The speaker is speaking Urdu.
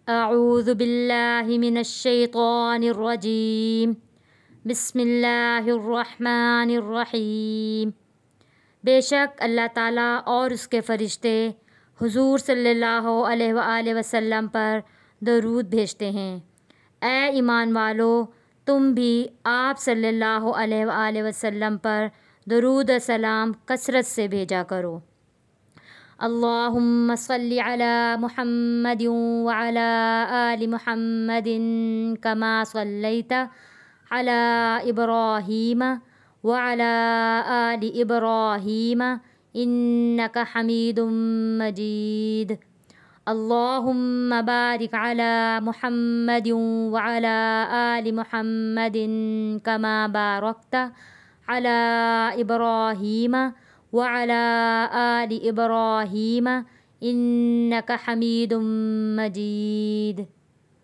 اعوذ باللہ من الشیطان الرجیم بسم اللہ الرحمن الرحیم۔ بے شک اللہ تعالیٰ اور اس کے فرشتے حضور صلی اللہ علیہ وآلہ وسلم پر درود بھیجتے ہیں۔ اے ایمان والو، تم بھی آپ صلی اللہ علیہ وآلہ وسلم پر درود و سلام کثرت سے بھیجا کرو۔ اللہم صلی علی محمد وعلی آل محمد کما صلیت علی ابراہیم وعلی آل ابراہیم انک حمید مجید۔ اللہم بارک علی محمد وعلی آل محمد کما بارکت علی ابراہیم وعلی آل ابراہیم انک حمید مجید۔